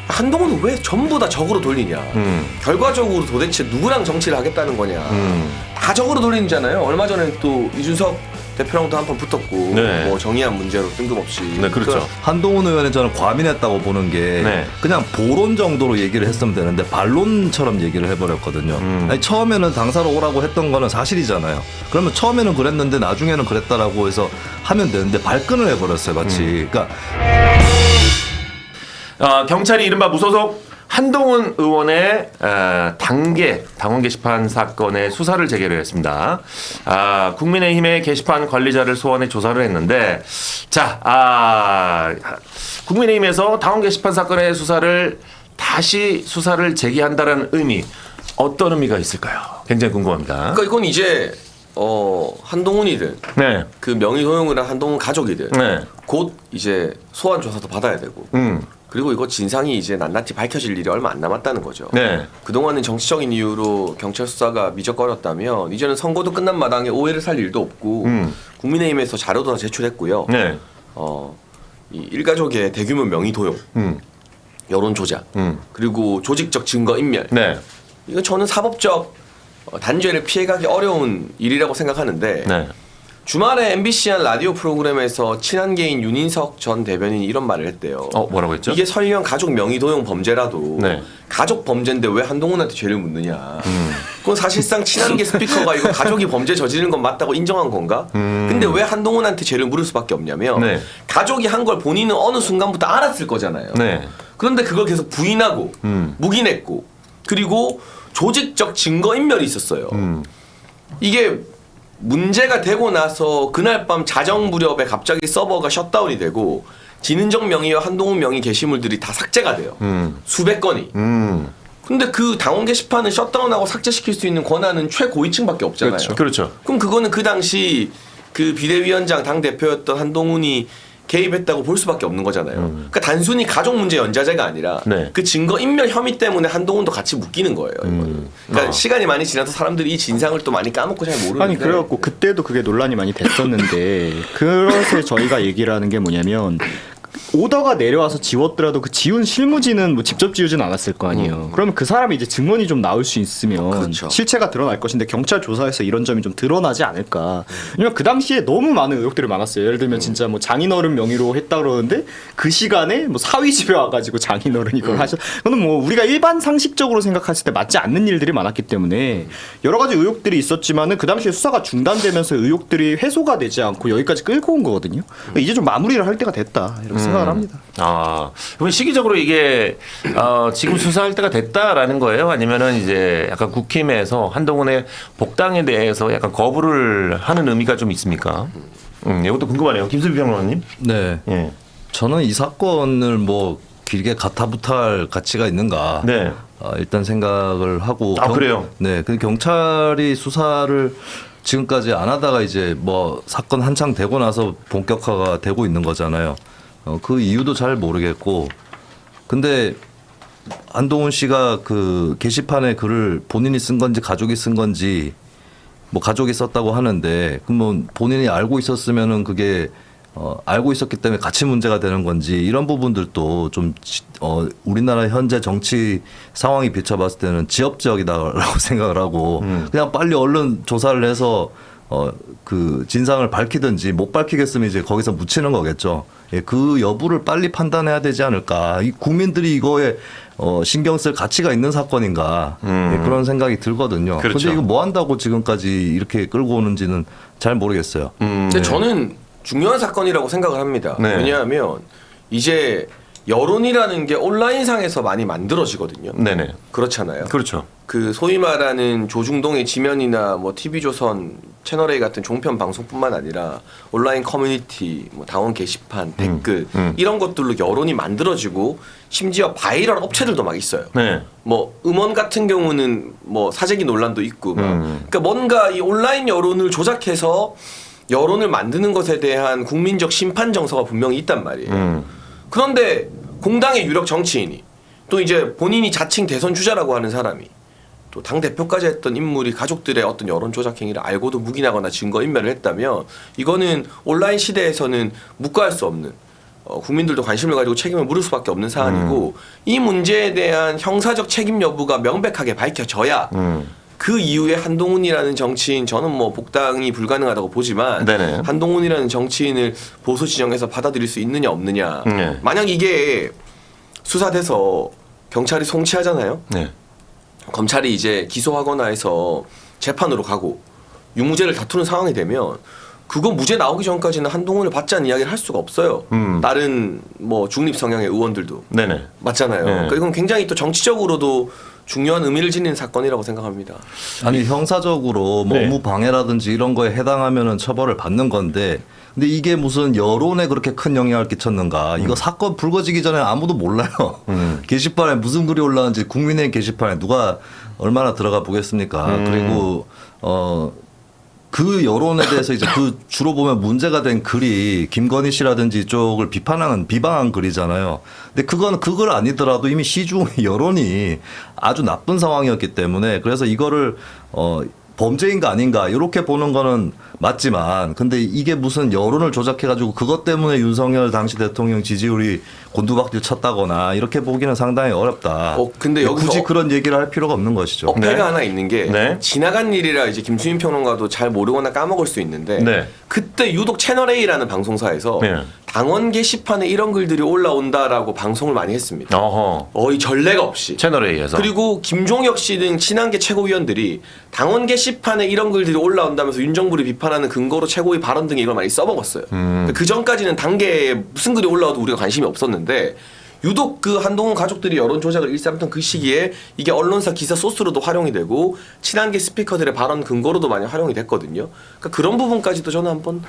한동훈은 왜 전부 다 적으로 돌리냐. 결과적으로 도대체 누구랑 정치를 하겠다는 거냐. 다 적으로 돌리잖아요. 얼마 전에 또 이준석 대표랑도 한 번 붙었고 네. 뭐 정의한 문제로 뜬금없이. 네, 그렇죠. 그러니까 한동훈 의원은 저는 과민했다고 보는 게 네. 그냥 보론 정도로 얘기를 했으면 되는데 반론처럼 얘기를 해버렸거든요. 아니, 처음에는 당사로 오라고 했던 거는 사실이잖아요. 그러면 처음에는 그랬는데 나중에는 그랬다라고 해서 하면 되는데 발끈을 해버렸어요, 마치. 그러니까 경찰이 이른바 무소속 한동훈 의원의 당원 게시판 사건의 수사를 재개를 했습니다. 국민의힘의 게시판 관리자를 소환해 조사를 했는데, 국민의힘에서 당원 게시판 사건의 다시 수사를 재개한다는 의미, 어떤 의미가 있을까요? 굉장히 궁금합니다. 그러니까 이건 이제 한동훈이든 네. 그 명의 도용을 한 한동훈 가족이든 네. 곧 이제 소환 조사도 받아야 되고. 그리고 이거 진상이 이제 낱낱이 밝혀질 일이 얼마 안 남았다는 거죠. 네. 그동안은 정치적인 이유로 경찰 수사가 미적거렸다면 이제는 선거도 끝난 마당에 오해를 살 일도 없고 국민의힘에서 자료도 다 제출했고요. 네. 이 일가족의 대규모 명의 도용, 여론 조작, 그리고 조직적 증거 인멸. 네. 이건 저는 사법적 단죄를 피해가기 어려운 일이라고 생각하는데 네. 주말에 MBC 한 라디오 프로그램에서 친한계인 윤인석 전 대변인이 이런 말을 했대요. 뭐라고 했죠? 이게 설령 가족 명의 도용 범죄라도 네. 가족 범죄인데 왜 한동훈한테 죄를 묻느냐. 그건 사실상 친한계 스피커가 이거 가족이 범죄 저지른 건 맞다고 인정한 건가? 근데 왜 한동훈한테 죄를 물을 수밖에 없냐면 네. 가족이 한 걸 본인은 어느 순간부터 알았을 거잖아요. 네. 그런데 그걸 계속 부인하고 묵인했고 그리고 조직적 증거인멸이 있었어요. 이게 문제가 되고 나서 그날 밤 자정 무렵에 갑자기 서버가 셧다운이 되고 진은정 명의와 한동훈 명의 게시물들이 다 삭제가 돼요. 수백 건이. 근데 그 당원 게시판을 셧다운하고 삭제시킬 수 있는 권한은 최고위층밖에 없잖아요. 그렇죠. 그럼 그거는 그 당시 그 비대위원장 당대표였던 한동훈이 개입했다고 볼 수밖에 없는 거잖아요. 그러니까 단순히 가족 문제 연좌제가 아니라 네. 그 증거 인멸 혐의 때문에 한동훈도 같이 묶이는 거예요. 이거는. 그러니까 시간이 많이 지나서 사람들이 이 진상을 또 많이 까먹고 잘 모르는데. 아니 그래갖고 그때도 그게 논란이 많이 됐었는데 그래서 저희가 얘기를 하는 게 뭐냐면 오더가 내려와서 지웠더라도 그 지운 실무지는 뭐 직접 지우진 않았을 거 아니에요. 그러면 그 사람이 이제 증언이 좀 나올 수 있으면 그렇죠. 실체가 드러날 것인데 경찰 조사에서 이런 점이 좀 드러나지 않을까. 왜냐면 그 당시에 너무 많은 의혹들이 많았어요. 예를 들면 진짜 뭐 장인어른 명의로 했다 그러는데 그 시간에 뭐 사위 집에 와가지고 장인어른이 이걸 하셨. 그거는 뭐 우리가 일반 상식적으로 생각했을 때 맞지 않는 일들이 많았기 때문에 여러 가지 의혹들이 있었지만은 그 당시에 수사가 중단되면서 의혹들이 해소가 되지 않고 여기까지 끌고 온 거거든요. 이제 좀 마무리를 할 때가 됐다 이렇게 생각을 합니다. 그러면 시기적으로 이게 지금 수사할 때가 됐다라는 거예요? 아니면은 이제 약간 국힘에서 한동훈의 복당에 대해서 약간 거부를 하는 의미가 좀 있습니까? 이것도 궁금하네요. 김수비 평론가님. 네. 예. 저는 이 사건을 뭐 길게 가타부타할 가치가 있는가 네. 일단 생각을 하고 그래요? 네, 그 경찰이 수사를 지금까지 안 하다가 이제 뭐 사건 한창 되고 나서 본격화가 되고 있는 거잖아요. 그 이유도 잘 모르겠고, 근데 한동훈 씨가 그 게시판에 글을 본인이 쓴 건지 가족이 쓴 건지 뭐 가족이 썼다고 하는데 그러면 본인이 알고 있었으면은 그게 알고 있었기 때문에 같이 문제가 되는 건지 이런 부분들도 좀 우리나라 현재 정치 상황이 비춰봤을 때는 지역적이다라고 생각을 하고 그냥 빨리 얼른 조사를 해서 그 진상을 밝히든지 못 밝히겠으면 이제 거기서 묻히는 거겠죠. 예, 그 여부를 빨리 판단해야 되지 않을까. 이 국민들이 이거에 신경 쓸 가치가 있는 사건인가 예, 그런 생각이 들거든요. 그런데 그렇죠. 이거 뭐 한다고 지금까지 이렇게 끌고 오는지는 잘 모르겠어요. 근데 저는 중요한 사건이라고 생각을 합니다. 네. 왜냐하면 이제 여론이라는 게 온라인상에서 많이 만들어지거든요. 네네. 그렇잖아요. 그렇죠. 그 소위 말하는 조중동의 지면이나 뭐 TV조선 채널A 같은 종편 방송뿐만 아니라 온라인 커뮤니티, 뭐 당원 게시판, 댓글 이런 것들로 여론이 만들어지고 심지어 바이럴 업체들도 막 있어요. 네. 뭐 음원 같은 경우는 뭐 사재기 논란도 있고 막 그러니까 뭔가 이 온라인 여론을 조작해서 여론을 만드는 것에 대한 국민적 심판 정서가 분명히 있단 말이에요. 그런데 공당의 유력 정치인이 또 이제 본인이 자칭 대선 주자라고 하는 사람이 또 당대표까지 했던 인물이 가족들의 어떤 여론 조작 행위를 알고도 묵인하거나 증거 인멸을 했다면 이거는 온라인 시대에서는 묵과할 수 없는 국민들도 관심을 가지고 책임을 물을 수밖에 없는 사안이고 이 문제에 대한 형사적 책임 여부가 명백하게 밝혀져야 그 이후에 한동훈이라는 정치인 저는 뭐 복당이 불가능하다고 보지만 네네. 한동훈이라는 정치인을 보수 진영에서 받아들일 수 있느냐 없느냐 네. 만약 이게 수사돼서 경찰이 송치하잖아요. 네. 검찰이 이제 기소하거나 해서 재판으로 가고 유무죄를 다투는 상황이 되면 그거 무죄 나오기 전까지는 한동훈을 받자는 이야기를 할 수가 없어요. 다른 뭐 중립 성향의 의원들도 네네. 맞잖아요. 네. 그러니까 이건 굉장히 또 정치적으로도 중요한 의미를 지닌 사건이라고 생각합니다. 아니 형사적으로 뭐 네. 업무 방해라든지 이런 거에 해당하면은 처벌을 받는 건데 근데 이게 무슨 여론에 그렇게 큰 영향을 끼쳤는가 이거 사건 불거지기 전에 아무도 몰라요. 게시판에 무슨 글이 올라왔는지 국민의힘 게시판에 누가 얼마나 들어가 보겠습니까. 그리고 그 여론에 대해서 이제 그 주로 보면 문제가 된 글이 김건희 씨라든지 이쪽을 비방한 글이잖아요. 근데 그건 아니더라도 이미 시중 여론이 아주 나쁜 상황이었기 때문에 그래서 이거를 범죄인가 아닌가 이렇게 보는 거는 맞지만 근데 이게 무슨 여론을 조작해가지고 그것 때문에 윤석열 당시 대통령 지지율이 곤두박질 쳤다거나 이렇게 보기는 상당히 어렵다. 근데 여기서 굳이 그런 얘기를 할 필요가 없는 것이죠. 어폐가 네. 하나 있는 게 네. 지나간 일이라 이제 김수민 평론가도 잘 모르거나 까먹을 수 있는데 네. 그때 유독 채널 A라는 방송사에서 네. 당원 게시판에 이런 글들이 올라온다라고 방송을 많이 했습니다. 어허. 거의 전례가 없이. 채널 A에서. 그리고 김종혁 씨 등 친한계 최고위원들이 당원 게시판에 이런 글들이 올라온다면서 윤 정부를 비판하는 근거로 최고위 발언 등에 이걸 많이 써먹었어요. 그 전까지는 단계에 무슨 글이 올라와도 우리가 관심이 없었는데 유독 그 한동훈 가족들이 여론 조작을 일삼던 그 시기에 이게 언론사 기사 소스로도 활용이 되고 친한계 스피커들의 발언 근거로도 많이 활용이 됐거든요. 그러니까 그런 부분까지도 저는 한번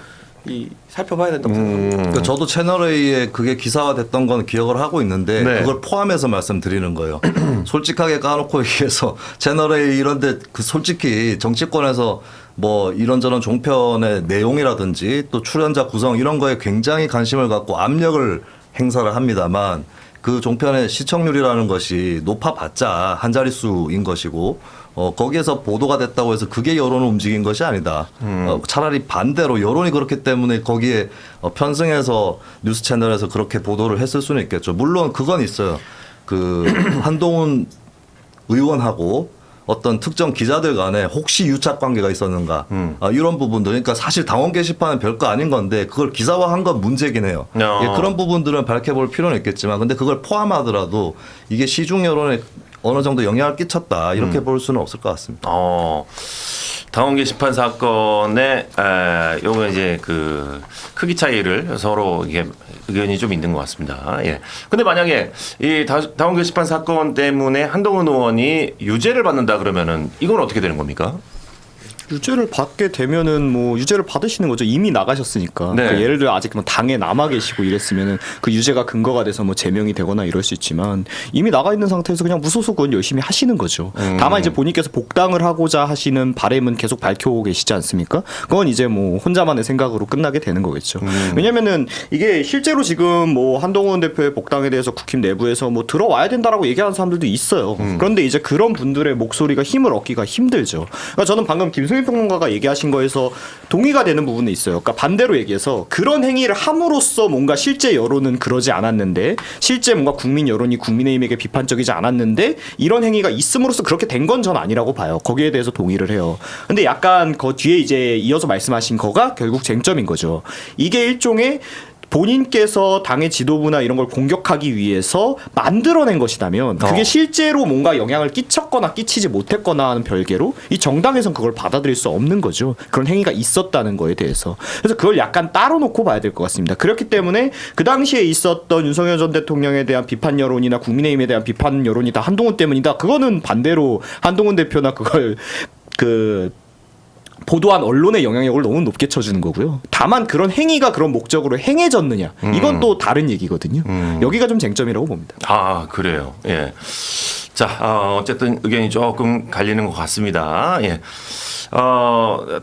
살펴봐야 된다고 생각합니다. 그러니까 저도 채널A에 그게 기사화됐던 건 기억을 하고 있는데 네. 그걸 포함해서 말씀드리는 거예요. 솔직하게 까놓고 얘기해서 채널A 이런데 그 솔직히 정치권에서 뭐 이런저런 종편의 내용이라든지 또 출연자 구성 이런 거에 굉장히 관심을 갖고 압력을 행사를 합니다만 그 종편의 시청률이라는 것이 높아봤자 한 자릿수인 것이고 거기에서 보도가 됐다고 해서 그게 여론을 움직인 것이 아니다. 차라리 반대로 여론이 그렇기 때문에 거기에 편승해서 뉴스 채널에서 그렇게 보도를 했을 수는 있겠죠. 물론 그건 있어요. 그 한동훈 의원하고 어떤 특정 기자들 간에 혹시 유착 관계가 있었는가 이런 부분들 그러니까 사실 당원 게시판은 별거 아닌 건데 그걸 기사화한 건 문제긴 해요. 예, 그런 부분들은 밝혀볼 필요는 있겠지만 근데 그걸 포함하더라도 이게 시중 여론에 어느 정도 영향을 끼쳤다 이렇게 볼 수는 없을 것 같습니다. 당원 게시판 사건에 요거 이제 그 크기 차이를 서로 이게 의견이 좀 있는 것 같습니다. 예. 근데 만약에 이 당원 게시판 사건 때문에 한동훈 의원이 유죄를 받는다 그러면은 이건 어떻게 되는 겁니까? 유죄를 받게 되면은 뭐 유죄를 받으시는 거죠. 이미 나가셨으니까. 네. 그러니까 예를 들어 아직 뭐 당에 남아 계시고 이랬으면은 그 유죄가 근거가 돼서 뭐 제명이 되거나 이럴 수 있지만 이미 나가 있는 상태에서 그냥 무소속 의원 열심히 하시는 거죠. 다만 이제 본인께서 복당을 하고자 하시는 바람은 계속 밝혀오고 계시지 않습니까? 그건 이제 뭐 혼자만의 생각으로 끝나게 되는 거겠죠. 왜냐면은 이게 실제로 지금 뭐 한동훈 대표의 복당에 대해서 국힘 내부에서 뭐 들어와야 된다라고 얘기하는 사람들도 있어요. 그런데 이제 그런 분들의 목소리가 힘을 얻기가 힘들죠. 그러니까 저는 방금 김수민 평론가가 얘기하신 거에서 동의가 되는 부분이 있어요. 그러니까 반대로 얘기해서 그런 행위를 함으로써 뭔가 실제 여론은 그러지 않았는데 실제 뭔가 국민 여론이 국민의힘에게 비판적이지 않았는데 이런 행위가 있음으로써 그렇게 된 건 전 아니라고 봐요. 거기에 대해서 동의를 해요. 근데 약간 그 뒤에 이제 이어서 말씀하신 거가 결국 쟁점인 거죠. 이게 일종의 본인께서 당의 지도부나 이런 걸 공격하기 위해서 만들어낸 것이라면 그게 실제로 뭔가 영향을 끼쳤거나 끼치지 못했거나 하는 별개로 이 정당에선 그걸 받아들일 수 없는 거죠. 그런 행위가 있었다는 거에 대해서. 그래서 그걸 약간 따로 놓고 봐야 될 것 같습니다. 그렇기 때문에 그 당시에 있었던 윤석열 전 대통령에 대한 비판 여론이나 국민의힘에 대한 비판 여론이 다 한동훈 때문이다. 그거는 반대로 한동훈 대표나 그걸 보도한 언론의 영향력을 너무 높게 쳐주는 거고요. 다만 그런 행위가 그런 목적으로 행해졌느냐 이건 또 다른 얘기거든요. 여기가 좀 쟁점이라고 봅니다. 아 그래요. 예. 자 어쨌든 의견이 조금 갈리는 것 같습니다. 예.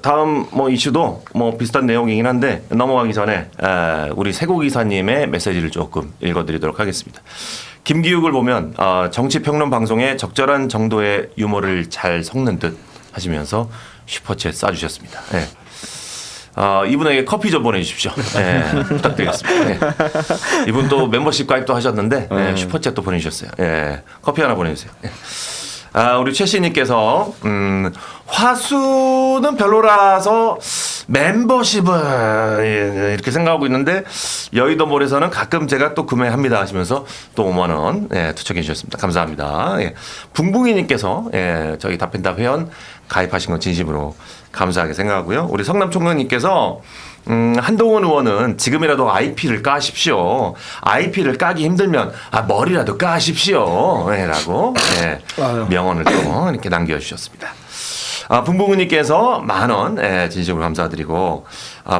다음 뭐 이슈도 뭐 비슷한 내용이긴 한데 넘어가기 전에 우리 세고 기사님의 메시지를 조금 읽어드리도록 하겠습니다. 김기욱을 보면 정치평론 방송에 적절한 정도의 유머를 잘 섞는 듯 하시면서 슈퍼챗 쏴주셨습니다. 예. 이분에게 커피 좀 보내주십시오. 예, 부탁드리겠습니다. 예. 이분 또 멤버십 가입도 하셨는데 슈퍼챗도 보내주셨어요. 예, 커피 하나 보내주세요. 예. 우리 최씨님께서 화수는 별로라서 멤버십은 이렇게 생각하고 있는데 여의도몰에서는 가끔 제가 또 구매합니다 하시면서 또 5만 원 투척해 주셨습니다. 감사합니다. 예. 붕붕이님께서 저희 답변답 회원 가입하신 건 진심으로 감사하게 생각하고요. 우리 성남총장님께서 한동훈 의원은 지금이라도 IP를 까십시오. IP를 까기 힘들면 머리라도 까십시오. 라고 명언을 또 이렇게 남겨주셨습니다. 붕붕우님께서 10,000원 진심으로 감사드리고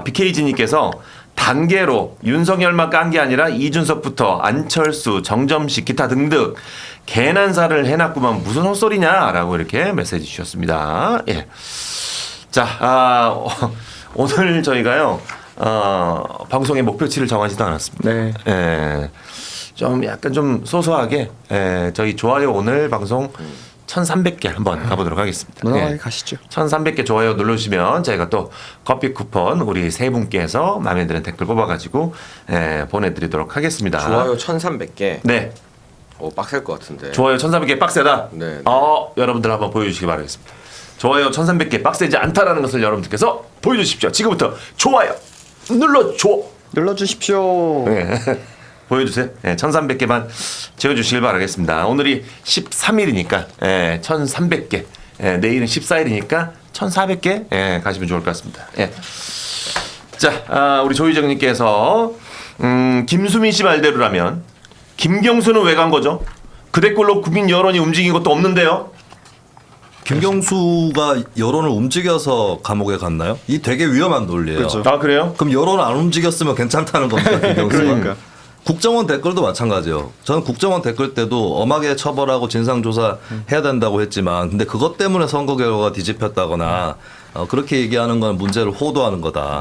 BKG님께서 단계로 윤석열만 깐 게 아니라 이준석부터 안철수, 정점식 기타 등등 개난사를 해놨구만 무슨 헛소리냐라고 이렇게 메시지 주셨습니다. 예. 자, 오늘 저희가요 방송의 목표치를 정하지도 않았습니다. 네. 예. 좀 약간 좀 소소하게 저희 좋아요 오늘 방송 1,300개 한번 가보도록 하겠습니다. 무난하게 가시죠. 1,300개 좋아요 눌러주시면 저희가 또 커피 쿠폰 우리 세 분께서 마음에 드는 댓글 뽑아가지고 보내드리도록 하겠습니다. 좋아요 1,300개. 네. 빡셀 것 같은데. 좋아요 1,300개 빡세다. 네. 여러분들 한번 보여주시기 바라겠습니다. 좋아요 1,300개 빡세지 않다라는 것을 여러분들께서 보여주십시오. 지금부터 좋아요 눌러주십시오. 네. 보여주세요. 1,300개만 채워주시길 바라겠습니다. 오늘이 13일이니까 1,300개. 내일은 14일이니까 1,400개 가시면 좋을 것 같습니다. 자, 우리 조희정님께서 김수민 씨 말대로라면 김경수는 왜 간 거죠? 그 댓글로 국민 여론이 움직인 것도 없는데요. 김경수가 여론을 움직여서 감옥에 갔나요? 이 되게 위험한 논리예요. 그렇죠. 그래요? 그럼 여론 안 움직였으면 괜찮다는 겁니다. 김경수가. 그러니까. 국정원 댓글도 마찬가지예요. 저는 국정원 댓글 때도 엄하게 처벌하고 진상조사 해야 된다고 했지만 근데 그것 때문에 선거 결과가 뒤집혔다거나 그렇게 얘기하는 건 문제를 호도하는 거다.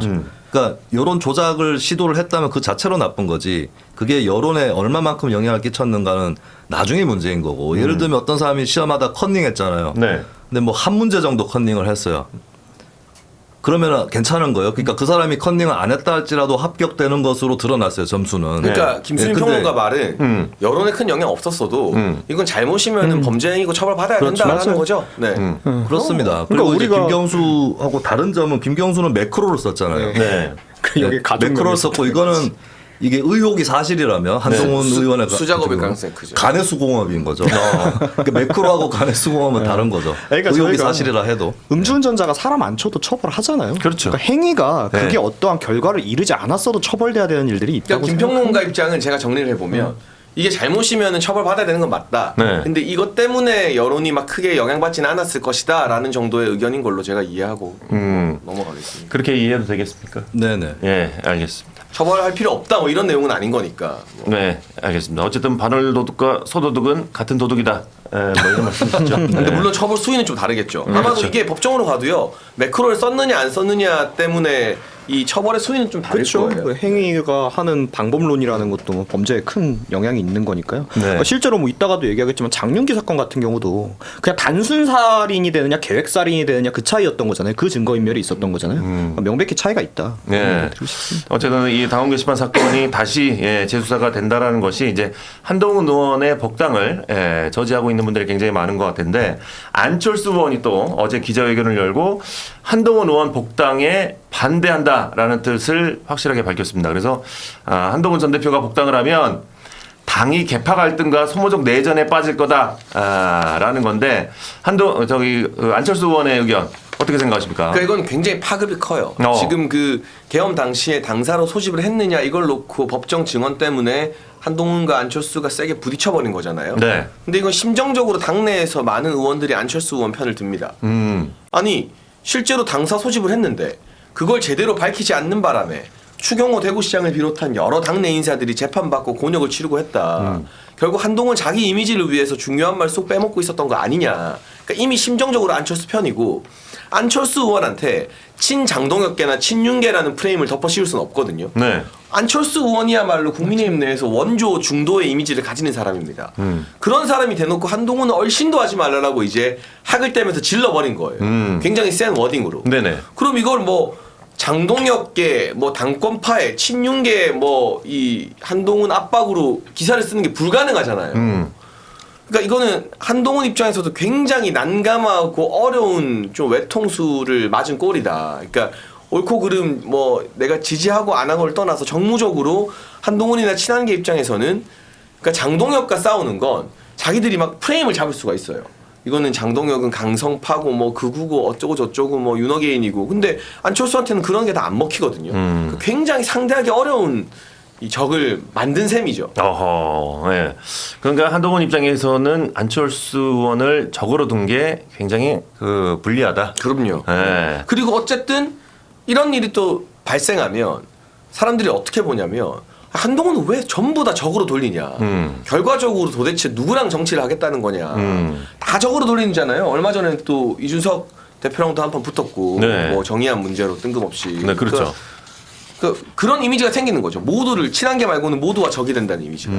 그러니까 여론 조작을 시도를 했다면 그 자체로 나쁜 거지 그게 여론에 얼마만큼 영향을 끼쳤는가는 나중에 문제인 거고 예를 들면 어떤 사람이 시험하다 컨닝했잖아요. 네. 근데 뭐 한 문제 정도 컨닝을 했어요. 그러면 괜찮은 거예요. 그러니까 그 사람이 컨닝을 안 했다 할지라도 합격되는 것으로 드러났어요. 점수는. 그러니까 김수민 근데 평론가 말은 여론에 큰 영향 없었어도 이건 잘못이면 범죄행위고 처벌받아야 그렇죠. 된다라는 맞아요. 거죠. 네. 그렇습니다. 그러니까 그리고 이제 우리가- 김경수하고 다른 점은 김경수는 매크로를 썼잖아요. 네. 여기 가족 매크로를 썼고 이거는 이게 의혹이 사실이라면 한동훈 의원의 수작업일 같은 가능성이 크죠. 간해수공업인 거죠. 그러니까 매크로하고 간해수공업은 다른 거죠. 그러니까 의혹이 저희가 사실이라 해도. 음주운전자가 사람 안 쳐도 처벌하잖아요. 그렇죠. 그러니까 행위가 네. 그게 어떠한 결과를 이루지 않았어도 처벌돼야 되는 일들이 있다고 그러니까 김평론가 입장은 제가 정리를 해보면 이게 잘못이면 처벌받아야 되는 건 맞다. 네. 근데 이것 때문에 여론이 막 크게 영향받지는 않았을 것이다 라는 정도의 의견인 걸로 제가 이해하고 넘어가겠습니다. 그렇게 이해해도 되겠습니까? 네네. 예, 알겠습니다. 처벌할 필요 없다 뭐 이런 내용은 아닌 거니까. 네, 알겠습니다. 어쨌든 반월 도둑과 소도둑은 같은 도둑이다. 뭐 이런 말씀이시죠. 근데 물론 처벌 수위는 좀 다르겠죠. 아마도 그렇죠. 이게 법정으로 가도요. 매크로를 썼느냐 안 썼느냐 때문에 이 처벌의 수위는 좀 다를 그렇죠. 거예요. 그 행위가 하는 방법론이라는 것도 뭐 범죄에 큰 영향이 있는 거니까요. 그러니까 실제로 뭐 이따가도 얘기하겠지만 장윤기 사건 같은 경우도 그냥 단순 살인이 되느냐 계획 살인이 되느냐 그 차이였던 거잖아요. 그 증거 인멸이 있었던 거잖아요. 그러니까 명백히 차이가 있다. 네. 어쨌든 이 당원 게시판 사건이 다시 재수사가 된다라는 것이 이제 한동훈 의원의 복당을 저지하고 있는 분들이 굉장히 많은 것 같은데 안철수 의원이 또 어제 기자회견을 열고 한동훈 의원 복당에 반대한다라는 뜻을 확실하게 밝혔습니다. 그래서 한동훈 전 대표가 복당을 하면 당이 개파 갈등과 소모적 내전에 빠질 거다라는 건데 안철수 의원의 의견 어떻게 생각하십니까? 그러니까 이건 굉장히 파급이 커요. 어. 지금 그 계엄 당시에 당사로 소집을 했느냐 이걸 놓고 법정 증언 때문에 한동훈과 안철수가 세게 부딪혀버린 거잖아요. 네. 근데 이건 심정적으로 당내에서 많은 의원들이 안철수 의원 편을 듭니다. 아니 실제로 당사 소집을 했는데 그걸 제대로 밝히지 않는 바람에 추경호 대구시장을 비롯한 여러 당내 인사들이 재판받고 곤욕을 치르고 했다. 결국 한동훈 자기 이미지를 위해서 중요한 말 쏙 빼먹고 있었던 거 아니냐. 그러니까 이미 심정적으로 안철수 편이고 안철수 의원한테 친장동혁계나 친윤계라는 프레임을 덮어씌울 수는 없거든요. 네. 안철수 의원이야말로 국민의힘 내에서 원조 중도의 이미지를 가지는 사람입니다. 그런 사람이 대놓고 한동훈은 얼씬도 하지 말라고 이제 학을 떼면서 질러버린 거예요. 굉장히 센 워딩으로. 네네. 그럼 이걸 뭐 장동혁계 뭐 당권파의 친윤계 뭐 이 한동훈 압박으로 기사를 쓰는 게 불가능하잖아요. 그러니까 이거는 한동훈 입장에서도 굉장히 난감하고 어려운 좀 외통수를 맞은 꼴이다. 그러니까 옳고 그름 뭐 내가 지지하고 안 하고를 떠나서 정무적으로 한동훈이나 친한계 입장에서는 그러니까 장동혁과 싸우는 건 자기들이 막 프레임을 잡을 수가 있어요. 이거는 장동혁은 강성파고 뭐 극우고 어쩌고 저쩌고 뭐 윤호개인이고 근데 안철수한테는 그런 게 다 안 먹히거든요. 굉장히 상대하기 어려운 이 적을 만든 셈이죠. 어허, 예. 그러니까 한동훈 입장에서는 안철수 의원을 적으로 둔 게 굉장히 그 불리하다. 그럼요. 예. 그리고 어쨌든 이런 일이 또 발생하면 사람들이 어떻게 보냐면 한동훈은 왜 전부 다 적으로 돌리냐. 결과적으로 도대체 누구랑 정치를 하겠다는 거냐. 다 적으로 돌리잖아요. 얼마 전에 또 이준석 대표랑도 한 번 붙었고 네. 뭐 정의한 문제로 뜬금없이. 네, 그렇죠. 그런 이미지가 생기는 거죠. 모두를 친한 게 말고는 모두와 적이 된다는 이미지가.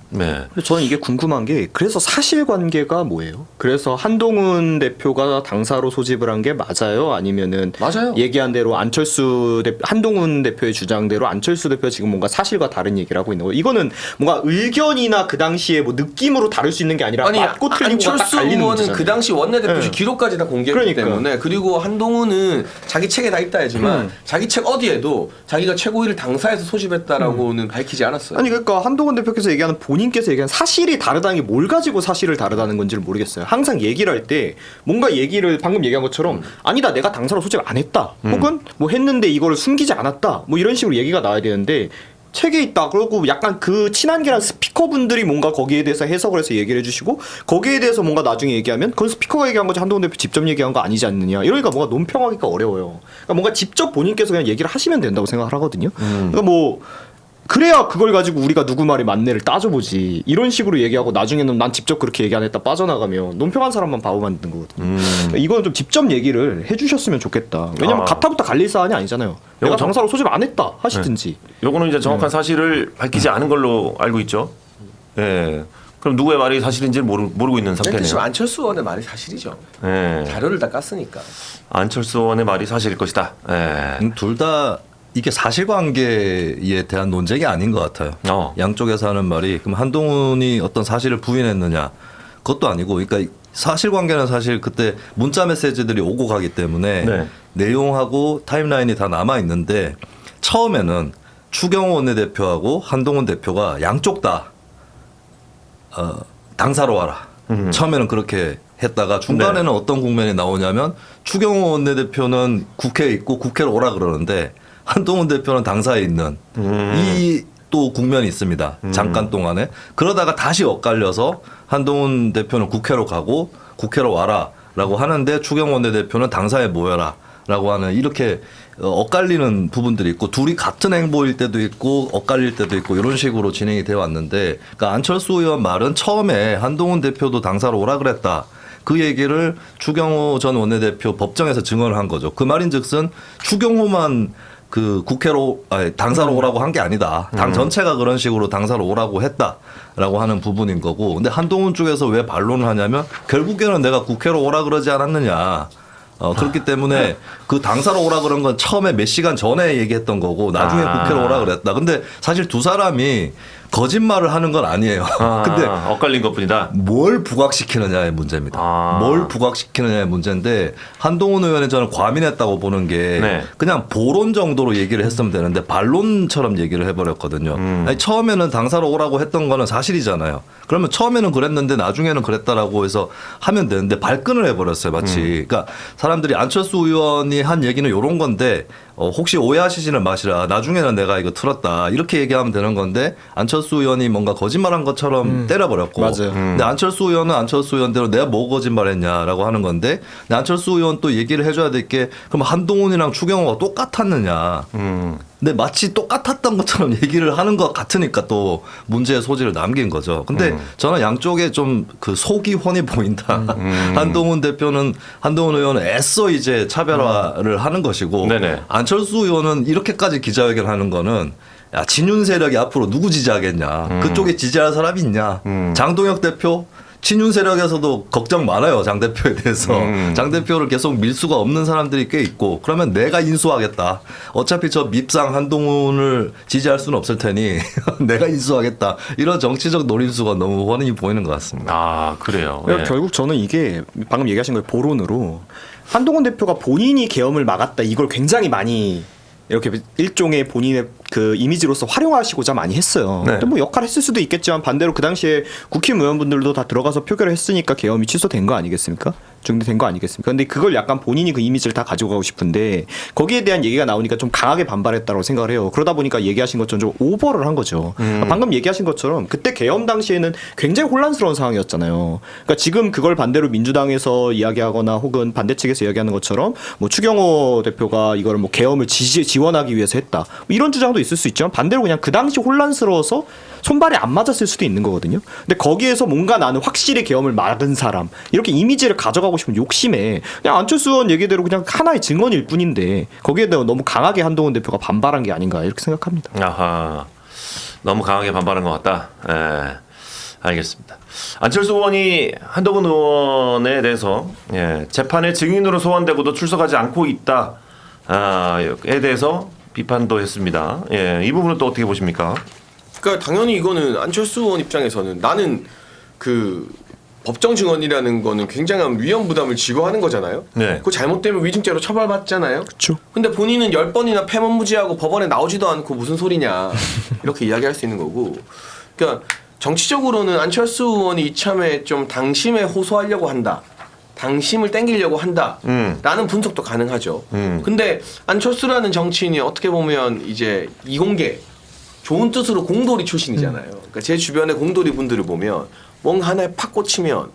네. 근데 저는 이게 궁금한 게 그래서 사실관계가 뭐예요? 그래서 한동훈 대표가 당사로 소집을 한 게 맞아요? 아니면은 맞아요. 얘기한 대로 한동훈 대표의 주장대로 안철수 대표가 지금 뭔가 사실과 다른 얘기를 하고 있는 거예요? 이거는 뭔가 의견이나 그 당시에 뭐 느낌으로 다룰 수 있는 게 아니라 아니 맞고 틀리고가 딱 안철수 갈리는 의원은 문제잖아요. 그 당시 원내대표실 네. 기록까지 다 공개했기 그러니까. 때문에 그리고 한동훈은 자기 책에 다 있다 하지만 자기 책 어디에도 자기가 최고위를 당사에서 소집했다라고는 밝히지 않았어요. 아니 그러니까 한동훈 대표께서 얘기하는 본인께서 얘기하는 사실이 다르다는 게 뭘 가지고 사실을 다르다는 건지를 모르겠어요. 항상 얘기를 할 때 뭔가 얘기를 방금 얘기한 것처럼 아니다 내가 당사로 소집 안 했다 혹은 뭐 했는데 이거를 숨기지 않았다 뭐 이런 식으로 얘기가 나와야 되는데 책에 있다 그러고 약간 그 친한계란 스피커분들이 뭔가 거기에 대해서 해석을 해서 얘기를 해주시고 거기에 대해서 뭔가 나중에 얘기하면 그건 스피커가 얘기한 거지 한동훈 대표 직접 얘기한 거 아니지 않느냐 이러니까 뭔가 논평하기가 어려워요. 그러니까 뭔가 직접 본인께서 그냥 얘기를 하시면 된다고 생각을 하거든요. 그러니까 뭐 그래야 그걸 가지고 우리가 누구 말이 맞네를 따져보지 이런 식으로 얘기하고 나중에는 난 직접 그렇게 얘기 안 했다 빠져나가면 논평한 사람만 바보 만드는 거거든요. 그러니까 이건 좀 직접 얘기를 해주셨으면 좋겠다. 왜냐면 가타부터 갈릴 사안이 아니잖아요. 내가 당사로 소집 안 했다 하시든지. 요거는 이제 정확한 사실을 밝히지 않은 걸로 알고 있죠. 예. 그럼 누구의 말이 사실인지를 모르고 있는 지금 상태네요. 안철수 의원의 말이 사실이죠. 예. 자료를 다 깠으니까. 안철수 의원의 말이 사실일 것이다. 예. 둘 다 이게 사실관계에 대한 논쟁이 아닌 것 같아요. 양쪽에서 하는 말이 그럼 한동훈이 어떤 사실을 부인했느냐 그것도 아니고 그러니까 사실관계는 사실 그때 문자 메시지들이 오고 가기 때문에 네. 내용하고 타임라인이 다 남아 있는데 처음에는 추경호 원내대표하고 한동훈 대표가 양쪽 다 당사로 와라. 처음에는 그렇게 했다가 중간에는 어떤 국면이 나오냐면 추경호 원내대표는 국회에 있고 국회로 오라 그러는데 한동훈 대표는 당사에 있는 이 또 국면이 있습니다. 잠깐 동안에. 그러다가 다시 엇갈려서 한동훈 대표는 국회로 가고 국회로 와라라고 하는데 추경호 원내대표는 당사에 모여라라고 하는 이렇게 엇갈리는 부분들이 있고 둘이 같은 행보일 때도 있고 엇갈릴 때도 있고 이런 식으로 진행이 되어 왔는데 그러니까 안철수 의원 말은 처음에 한동훈 대표도 당사로 오라 그랬다. 그 얘기를 추경호 전 원내대표 법정에서 증언을 한 거죠. 그 말인즉슨 추경호만 그 국회로 당사로 오라고 한 게 아니다. 당 전체가 그런 식으로 당사로 오라고 했다라고 하는 부분인 거고. 근데 한동훈 쪽에서 왜 반론을 하냐면 결국에는 내가 국회로 오라 그러지 않았느냐. 그렇기 때문에 그 당사로 오라 그런 건 처음에 몇 시간 전에 얘기했던 거고 나중에 국회로 오라 그랬다. 근데 사실 두 사람이 거짓말을 하는 건 아니에요. 근데 엇갈린 것뿐이다. 뭘 부각시키느냐의 문제입니다. 뭘 부각시키느냐의 문제인데 한동훈 의원은 저는 과민했다고 보는 게 네. 그냥 보론 정도로 얘기를 했으면 되는데 반론처럼 얘기를 해버렸거든요. 아니, 처음에는 당사로 오라고 했던 거는 사실이잖아요. 그러면 처음에는 그랬는데 나중에는 그랬다라고 해서 하면 되는데 발끈을 해버렸어요. 마치. 그러니까 사람들이 안철수 의원이 한 얘기는 이런 건데 혹시 오해하시지는 마시라. 나중에는 내가 이거 틀었다. 이렇게 얘기하면 되는 건데 안철수 의원이 뭔가 거짓말한 것처럼 때려버렸고. 맞아요. 근데 안철수 의원은 안철수 의원대로 내가 뭐 거짓말했냐라고 하는 건데 근데 안철수 의원 또 얘기를 해줘야 될 게 그럼 한동훈이랑 추경호가 똑같았느냐. 근데 마치 똑같았던 것처럼 얘기를 하는 것 같으니까 또 문제의 소지를 남긴 거죠. 근데 저는 양쪽에 좀 그 속이 훤히 보인다. 한동훈 의원은 애써 이제 차별화를 하는 것이고 네네. 안철수 의원은 이렇게까지 기자회견하는 거는 야, 진윤 세력이 앞으로 누구 지지하겠냐. 그쪽에 지지할 사람이 있냐. 장동혁 대표 친윤 세력에서도 걱정 많아요. 장 대표에 대해서. 장 대표를 계속 밀 수가 없는 사람들이 꽤 있고 그러면 내가 인수하겠다. 어차피 저 밉상 한동훈을 지지할 수는 없을 테니 내가 인수하겠다. 이런 정치적 노림수가 너무 훤히 보이는 것 같습니다. 아 그래요. 그러니까 결국 저는 이게 방금 얘기하신 거에 보론으로 한동훈 대표가 본인이 계엄을 막았다 이걸 굉장히 많이 이렇게 일종의 본인의 그 이미지로서 활용하시고자 많이 했어요. 네. 근데 뭐 역할을 했을 수도 있겠지만 반대로 그 당시에 국힘 의원분들도 다 들어가서 표결을 했으니까 계엄이 취소된 거 아니겠습니까? 중단된 거 아니겠습니까? 근데 그걸 약간 본인이 그 이미지를 다 가지고 가고 싶은데 거기에 대한 얘기가 나오니까 좀 강하게 반발했다고 생각을 해요. 그러다 보니까 얘기하신 것처럼 좀 오버를 한 거죠. 방금 얘기하신 것처럼 그때 계엄 당시에는 굉장히 혼란스러운 상황이었잖아요. 그러니까 지금 그걸 반대로 민주당에서 이야기하거나 혹은 반대 측에서 이야기하는 것처럼 뭐 추경호 대표가 이걸 뭐 계엄을 지원하기 위해서 했다. 뭐 이런 주장도 있을 수 있지만 반대로 그냥 그 당시 혼란스러워서 손발이 안 맞았을 수도 있는 거거든요. 근데 거기에서 뭔가 나는 확실히 계엄을 막은 사람 이렇게 이미지를 가져가고 싶은 욕심에 그냥 안철수 의원 얘기대로 그냥 하나의 증언일 뿐인데 거기에 대해 너무 강하게 한동훈 대표가 반발한 게 아닌가 이렇게 생각합니다. 아하 너무 강하게 반발한 것 같다. 예, 알겠습니다. 안철수 의원이 한동훈 의원에 대해서 재판에 증인으로 소환되고도 출석하지 않고 있다에 대해서 비판도 했습니다. 이 부분은 또 어떻게 보십니까? 그러니까 당연히 이거는 안철수 의원 입장에서는 나는 그 법정 증언이라는 거는 굉장한 위험 부담을 지고 하는 거잖아요. 네. 그거 잘못되면 위증죄로 처벌받잖아요. 그렇죠. 근데 본인은 10번이나 폐문무지하고 법원에 나오지도 않고 무슨 소리냐 이렇게 이야기할 수 있는 거고. 그러니까 정치적으로는 안철수 의원이 이참에 좀 당심에 호소하려고 한다. 당심을 땡기려고 한다. 라는 분석도 가능하죠. 근데 안철수라는 정치인이 어떻게 보면 이제 이공계 좋은 뜻으로 공돌이 출신이잖아요. 그러니까 제 주변의 공돌이 분들을 보면 뭔가 하나에 팍 꽂히면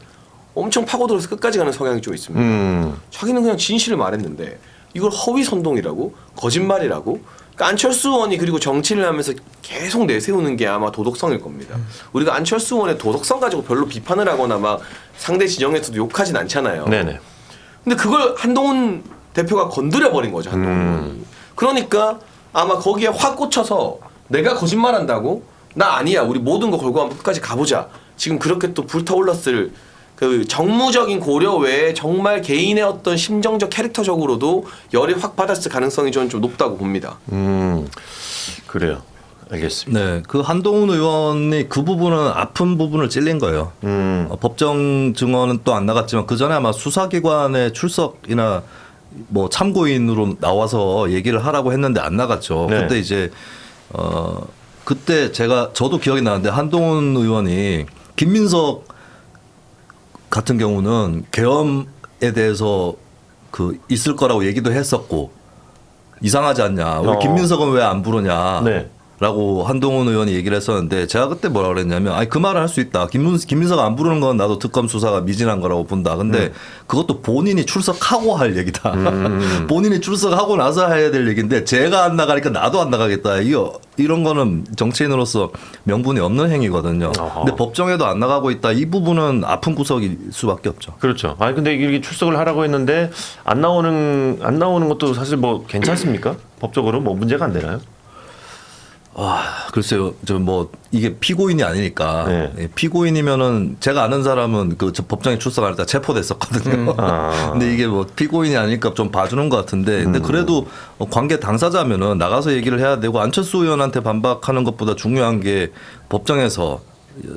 엄청 파고들어서 끝까지 가는 성향이 좀 있습니다. 자기는 그냥 진실을 말했는데 이걸 허위 선동이라고 거짓말이라고. 그러니까 안철수 의원이 그리고 정치를 하면서 계속 내세우는 게 아마 도덕성일 겁니다. 우리가 안철수 의원의 도덕성 가지고 별로 비판을 하거나 막 상대 진영에서도 욕하진 않잖아요. 네네. 근데 그걸 한동훈 대표가 건드려 버린 거죠. 한동훈 의원이. 그러니까 아마 거기에 확 꽂혀서 내가 거짓말한다고? 나 아니야. 우리 모든 거 걸고 한번 끝까지 가보자. 지금 그렇게 또 불타올랐을 그 정무적인 고려 외에 정말 개인의 어떤 심정적 캐릭터적으로도 열이 확 받았을 가능성이 저는 좀 높다고 봅니다. 그래요. 알겠습니다. 네, 그 한동훈 의원이 그 부분은 아픈 부분을 찔린 거예요. 법정 증언은 또 안 나갔지만 그 전에 아마 수사기관의 출석이나 뭐 참고인으로 나와서 얘기를 하라고 했는데 안 나갔죠. 네. 그때 이제 그때 저도 기억이 나는데 한동훈 의원이 김민석 같은 경우는 계엄에 대해서 그 있을 거라고 얘기도 했었고 이상하지 않냐. 우리 김민석은 왜 안 부르냐. 네. 라고 한동훈 의원이 얘기를 했었는데 제가 그때 뭐라 그랬냐면 아니 그 말을 할 수 있다. 김민석 안 부르는 건 나도 특검 수사가 미진한 거라고 본다. 근데 그것도 본인이 출석하고 할 얘기다. 본인이 출석하고 나서 해야 될 얘기인데 제가 안 나가니까 나도 안 나가겠다. 이런 거는 정치인으로서 명분이 없는 행위거든요. 어허. 근데 법정에도 안 나가고 있다. 이 부분은 아픈 구석일 수밖에 없죠. 그렇죠. 아니 근데 이게 출석을 하라고 했는데 안 나오는 것도 사실 뭐 괜찮습니까? 법적으로 뭐 문제가 안 되나요? 글쎄요, 이게 피고인이 아니니까. 네. 예, 피고인이면은 제가 아는 사람은 저 법정에 출석할 때 체포됐었거든요. 근데 이게 뭐 피고인이 아니니까 좀 봐주는 것 같은데. 근데 그래도 관계 당사자면은 나가서 얘기를 해야 되고 안철수 의원한테 반박하는 것보다 중요한 게 법정에서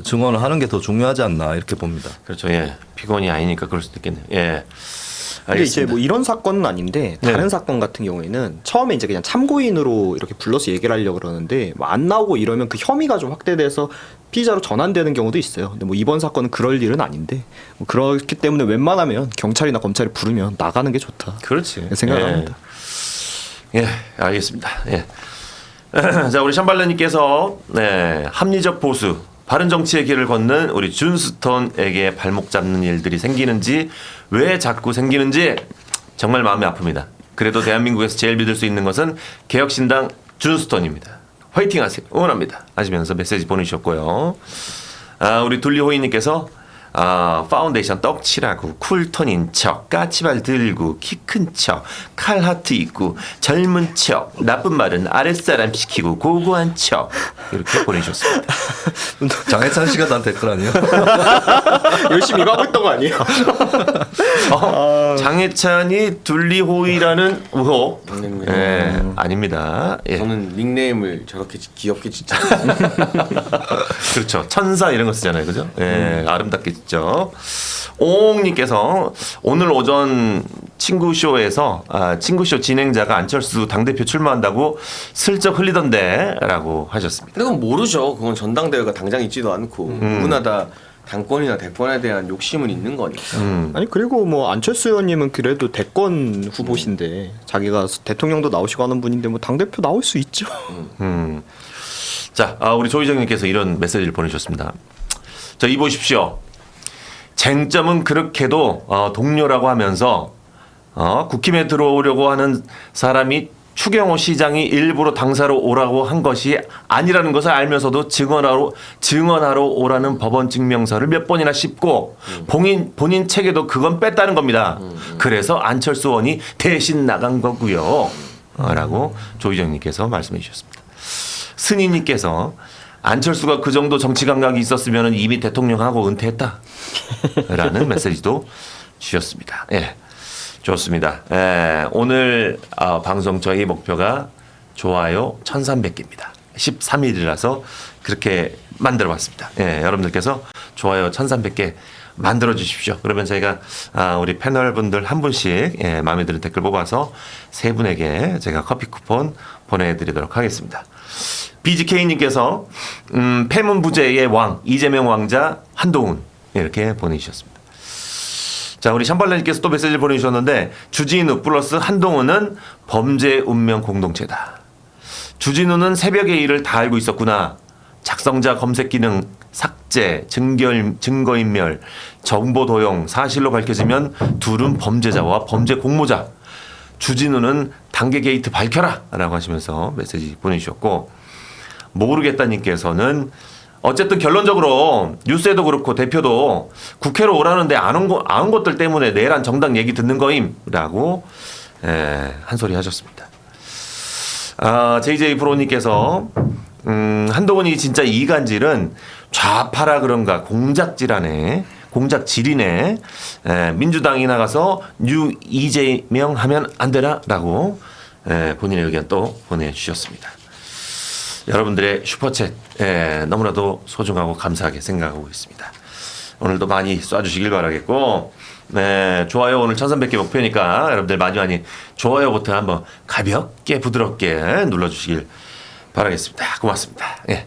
증언을 하는 게 더 중요하지 않나 이렇게 봅니다. 그렇죠. 예. 피고인이 아니니까 그럴 수도 있겠네요. 예. 근데 이제 알겠습니다. 뭐 이런 사건은 아닌데 다른 네. 사건 같은 경우에는 처음에 이제 그냥 참고인으로 이렇게 불러서 얘기를 하려고 그러는데 뭐 안 나오고 이러면 그 혐의가 좀 확대돼서 피의자로 전환되는 경우도 있어요. 근데 뭐 이번 사건은 그럴 일은 아닌데 뭐 그렇기 때문에 웬만하면 경찰이나 검찰이 부르면 나가는 게 좋다. 그렇지. 생각을 합니다. 예, 알겠습니다. 예. 자, 우리 샴발레님께서 합리적 보수, 바른 정치의 길을 걷는 우리 준스톤에게 발목 잡는 일들이 생기는지 왜 자꾸 생기는지 정말 마음이 아픕니다. 그래도 대한민국에서 제일 믿을 수 있는 것은 개혁신당 준스톤입니다. 화이팅하세요. 응원합니다. 하시면서 메시지 보내주셨고요. 우리 둘리호이님께서 파운데이션 떡칠하고 쿨톤인 척, 까치발 들고 키 큰 척, 칼 하트 있고 젊은 척, 나쁜 말은 아랫사람 시키고 고고한 척 이렇게 보내주셨습니다. 장해찬 씨가 난 댓글 아니에요? 열심히 이거 하고 있던 거 아니에요? 장해찬이 둘리호이라는 의혹 아닙니다. 예. 저는 닉네임을 저렇게 귀엽게 짓지 않습니다. 그렇죠. 천사 이런 거 쓰잖아요. 그죠? 예, 아름답게 짓죠. 오옹님께서 오늘 오전 친구쇼에서 친구쇼 진행자가 안철수 당대표 출마한다고 슬쩍 흘리던데 라고 하셨습니다. 근데 그건 모르죠. 그건 전당대회가 당장 있지도 않고 누구나 다 당권이나 대권에 대한 욕심은 있는 거니까. 아니 그리고 뭐 안철수 의원님은 그래도 대권 후보신데 자기가 대통령도 나오시고 하는 분인데 뭐 당 대표 나올 수 있죠. 자, 우리 조희정님께서 이런 메시지를 보내주셨습니다. 저 이 보십시오. 쟁점은 그렇게도 동료라고 하면서 국힘에 들어오려고 하는 사람이 추경호 시장이 일부러 당사로 오라고 한 것이 아니라는 것을 알면서도 증언하러 오라는 법원 증명서를 몇 번이나 씹고 본인 책에도 그건 뺐다는 겁니다. 그래서 안철수 의원이 대신 나간 거고요. 라고 조희정님께서 말씀해 주셨습니다. 스니님께서 안철수가 그 정도 정치 감각이 있었으면 이미 대통령하고 은퇴했다. 라는 메시지도 주셨습니다. 예. 좋습니다. 예, 오늘 방송 저희 목표가 좋아요 1300개입니다. 13일이라서 그렇게 만들어 봤습니다. 예, 여러분들께서 좋아요 1300개 만들어 주십시오. 그러면 저희가 우리 패널 분들 한 분씩 마음에 드는 댓글 뽑아서 세 분에게 제가 커피 쿠폰 보내드리도록 하겠습니다. BGK님께서 패문부제의 왕 이재명 왕자 한동훈 이렇게 보내주셨습니다. 자, 우리 샴발레님께서 또 메시지를 보내주셨는데 주진우 플러스 한동훈은 범죄 운명 공동체다. 주진우는 새벽의 일을 다 알고 있었구나. 작성자 검색 기능 삭제, 증거인멸, 정보 도용, 사실로 밝혀지면 둘은 범죄자와 범죄 공모자. 주진우는 단계 게이트 밝혀라 라고 하시면서 메시지 보내주셨고 모르겠다님께서는 어쨌든 결론적으로 뉴스에도 그렇고 대표도 국회로 오라는데 안 온 것들 때문에 내란 정당 얘기 듣는 거임 라고 한 소리 하셨습니다. JJ 프로님께서 한동훈이 진짜 이간질은 좌파라 그런가 공작질이네. 민주당이 나가서 뉴 이재명 하면 안 되나 라고 본인의 의견 또 보내주셨습니다. 여러분들의 슈퍼챗 너무나도 소중하고 감사하게 생각하고 있습니다. 오늘도 많이 쏴주시길 바라겠고 좋아요 오늘 1300개 목표니까 여러분들 많이 좋아요 버튼 한번 가볍게 부드럽게 눌러주시길 바라겠습니다. 고맙습니다. 예.